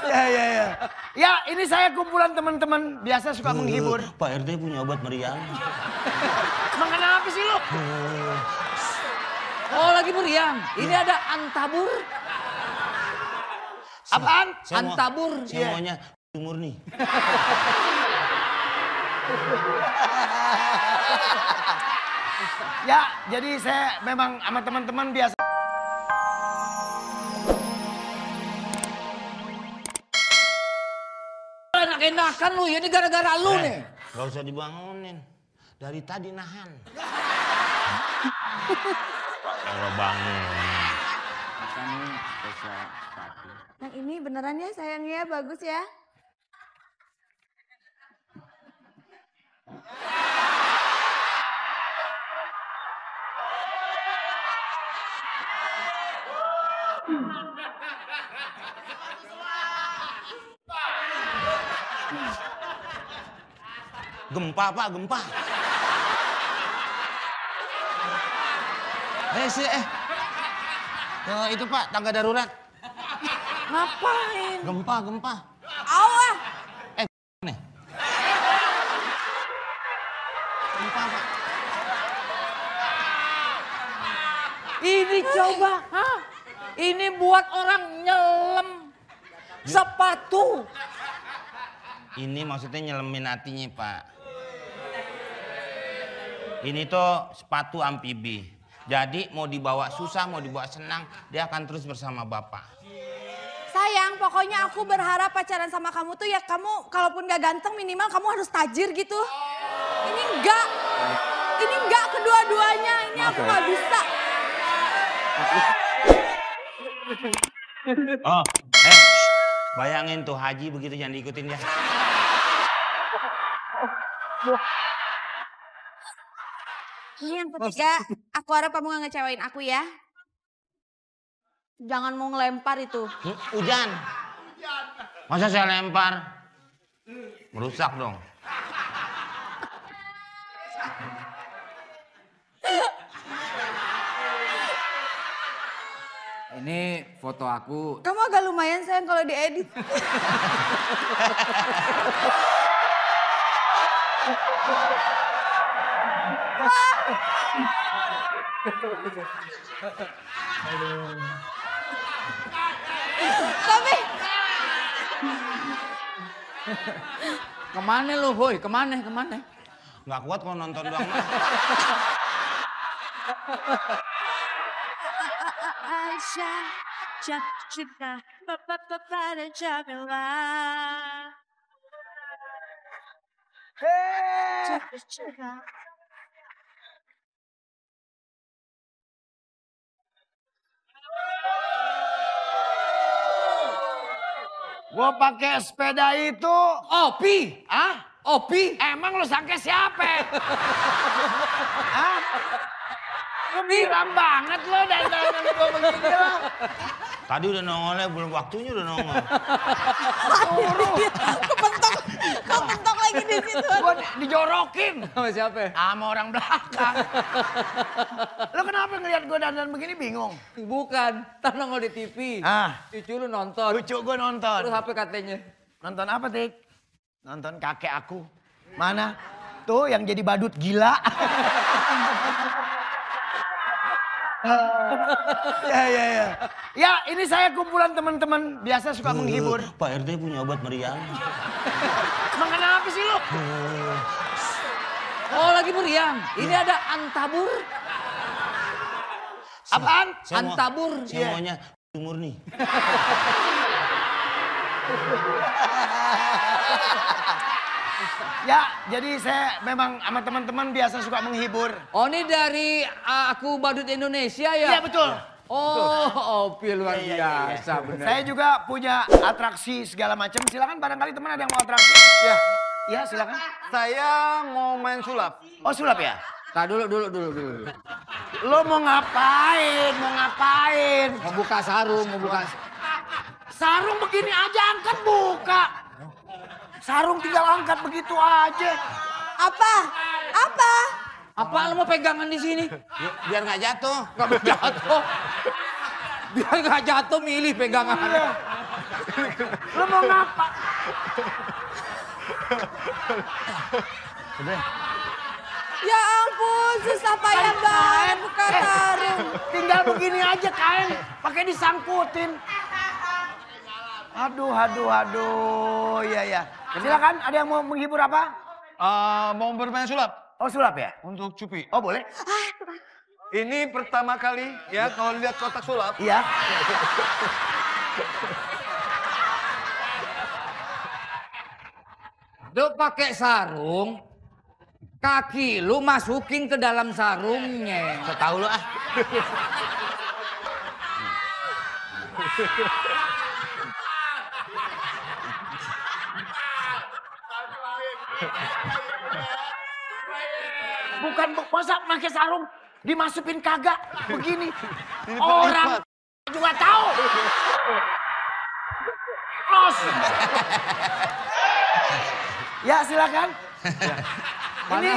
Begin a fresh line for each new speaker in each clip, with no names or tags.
Ya, ya, ya. Ya, ini saya kumpulan teman-teman biasa suka menghibur.
Pak RT punya obat meriang.
Emang kenapa sih lu?
Oh lagi meriang. Ini ada antabur.
Apaan?
Antabur.
Saya maunya murni.
Ya, jadi saya memang sama teman-teman biasa.
Enak-enakan lu, ini gara-gara lu nih.
Gak usah dibangunin. Dari tadi nahan. Kalau bangun.
Yang ini beneran ya sayangnya, bagus ya.
Gempa Pak, gempa. Itu Pak, tangga darurat.
Ngapain?
Gempa, gempa.
Awas.
Nih. Gempa Pak.
Ini coba, hah? Ini buat orang nyelam sepatu.
Ini maksudnya nyelemin hatinya Pak. Ini tuh sepatu amfibi. Jadi mau dibawa susah, mau dibawa senang, dia akan terus bersama Bapak.
Sayang, pokoknya aku berharap pacaran sama kamu tuh ya kamu kalaupun gak ganteng minimal kamu harus tajir gitu. Ini enggak kedua-duanya, ini aku gak bisa.
Oh, bayangin tuh Haji begitu jangan diikutin ya.
Ini yang ketiga, aku harap kamu gak ngecewain aku ya. Jangan mau ngelempar itu.
Hujan. Masa saya lempar? Merusak dong.
Ini foto aku.
Kamu agak lumayan sayang kalau diedit. Tapi
Kemana lu, Boy? Kemana?
Nggak kuat kalau nonton doang.
Aisyah jatuh cinta pada Jamila. Jatuh cinta.
Gua pakai sepeda itu.
Opi.
Ah?
Opi.
Emang lu sangka siapa? Hah? Lu bilang banget lo dari gua begini lo.
Tadi udah nongolnya, belum waktunya udah nongol.
Kepentok lagi di situ.
Gua dijorokin.
Sama siapa?
Sama orang belakang. Lo kenapa ngeliat gua dandan begini bingung?
Bukan, ntar nongol di TV. Cucu lu nonton.
Lucu gua nonton.
Terus apa katanya?
Nonton apa, Tik? Nonton kakek aku. Mana? Tuh yang jadi badut gila. Ya. Ya, ini saya kumpulan teman-teman biasa suka menghibur.
Pak RT punya obat meriang.
Emang kenapa sih lu?
Oh lagi meriang. Ini ada antabur.
Apaan?
Antabur.
Saya maunya murni.
Ya, jadi saya memang sama teman-teman biasa suka menghibur.
Oh ini dari Aku Badut Indonesia ya?
Iya betul.
Oh, Opi luar biasa benar.
Saya juga punya atraksi segala macam. Silakan barangkali teman ada yang mau atraksi.
Ya.
Iya, silakan.
Saya mau main sulap.
Oh, sulap ya?
Nah, dulu.
Lo mau ngapain?
Mau buka sarung,
Sarung begini aja angkat buka. Sarung tinggal angkat begitu aja.
Apa?
Apa lo mau pegangan di sini?
Biar nggak jatuh.
Nggak boleh jatuh. Biar nggak jatuh milih pegangan.
Lu mau ngapa?
Ya ampun, susah payah banget buka sarung.
Tinggal begini aja kain, pakai disangkutin. Aduh, iya. Silakan, ada yang mau menghibur apa?
Mau bermain sulap
Oh sulap ya?
untuk Cupi.
Oh boleh?
Ini pertama kali ya kalau lihat kotak sulap.
Iya.
Lu pakai sarung, kaki lu masukin ke dalam sarungnya.
So tahu lu ah.
Bukan masa pakai sarung dimasukin kagak begini. Orang juga tahu. Os. Ya silakan.
Ini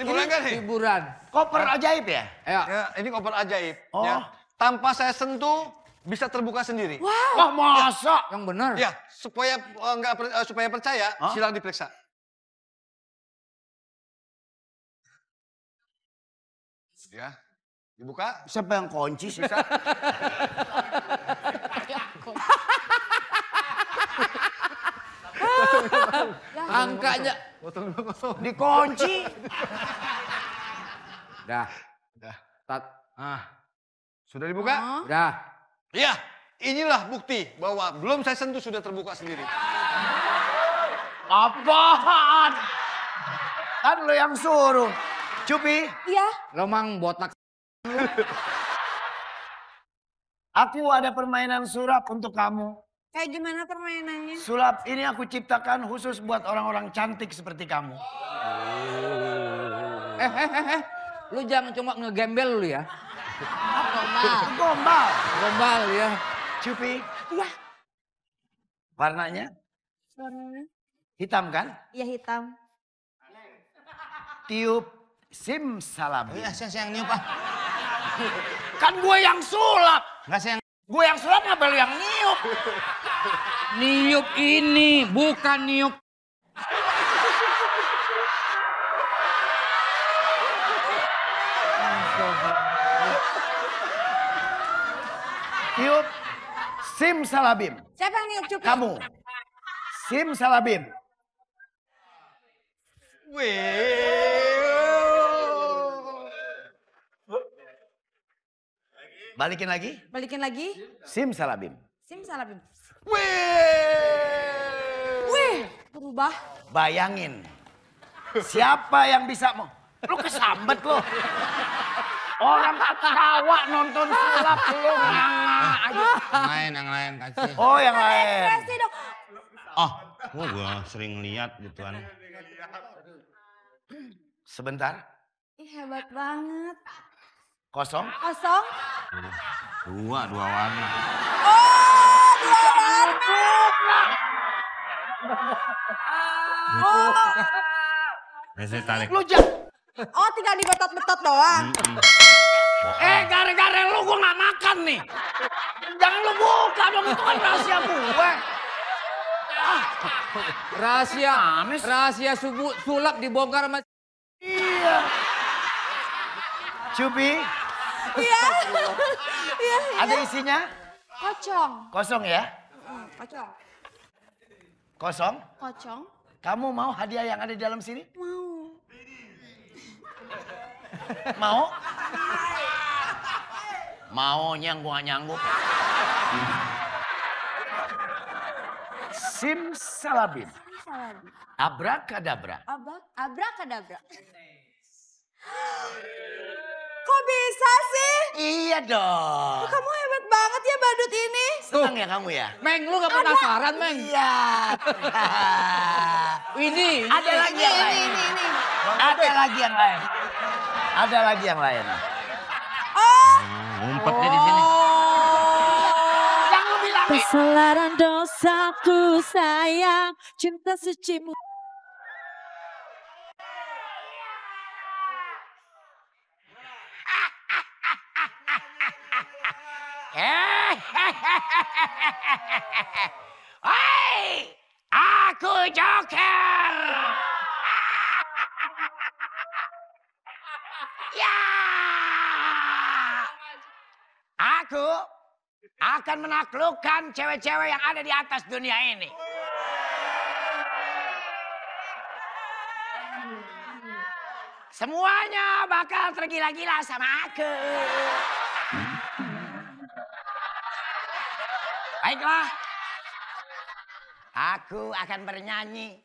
boleh nggak nih?
Hiburan.
Koper ajaib ya?
Ayo.
Ya, ini koper ajaib.
Oh.
Ya. Tanpa saya sentuh bisa terbuka sendiri.
Wah masa?
Yang benar.
Ya, supaya percaya, silakan diperiksa. Ya, dibuka.
Siapa yang kunci sih?
Angkanya.
Dikunci.
Dah.
Dah.
Tat.
Sudah dibuka?
Dah.
Iya, inilah bukti bahwa belum saya sentuh sudah terbuka sendiri.
Apaan? Kan lo yang suruh. Cupi,
Iya,
Lo mang botak.
aku ada permainan sulap untuk kamu.
kayak gimana permainannya?
Sulap ini aku ciptakan khusus buat orang-orang cantik seperti kamu.
Lu jangan cuma ngegembel lu ya.
Gombal.
Gombal ya.
Cupi,
Iya,
warnanya
warnanya.
hitam kan?
Iya hitam.
Tiup simsalabim.
Iya, saya yang niup ah.
Kan gue yang sulap.
Enggak saya yang
Gue yang sulap ngapa lu yang niup?
Niup ini bukan niup.
Tiup simsalabim.
Siapa yang niup Cupi?
Kamu. Simsalabim. Balikin lagi.
Balikin lagi.
Simsalabim.
Simsalabim. Wih, berubah.
Bayangin. Siapa yang bisa mau? Lu kesambet lo. Orang ketawa nonton sulap lu nganga aja.
yang lain kasih.
Oh yang lain.
Kasih dong.
Oh, gua sering lihat gituan.
Sebentar.
Ih, hebat banget.
Kosong.
Kosong.
Dua warna.
Oh, dua warna. Oh,
Saya tarik.
Lu jangan.
oh tinggal dibetot-betot doang.
Gara-gara lu gua gak makan nih. Jangan lu buka dong, itu kan rahasia gue.
Rahasia sulap dibongkar sama
Iya. Cupi,
Iya. Iya.
ada isinya?
Kocong.
Kosong ya?
Kocong.
Kosong.
Kocong.
Kamu mau hadiah yang ada di dalam sini?
Mau.
Mau? Maunya gua nyanggup. Simsalabim.
Simsalabim.
Abrakadabra.
Abrakadabra. Kok bisa sih?
Iya dong.
Kamu hebat banget ya badut ini.
Senang ya kamu ya?
Meng, lu gak penasaran, Meng?
Iya.
Ini.
Ada lagi yang lain.
Ini.
Ada lagi yang lain. Ada lagi yang lain.
Oh.
Ngumpet deh di sini.
Yang lu bilang
Kesalahan dosaku sayang, cinta sucimu.
Hai, aku Joker. Ya, aku akan menaklukkan cewek-cewek yang ada di atas dunia ini. Semuanya bakal tergila-gila sama aku. Baiklah, aku akan bernyanyi.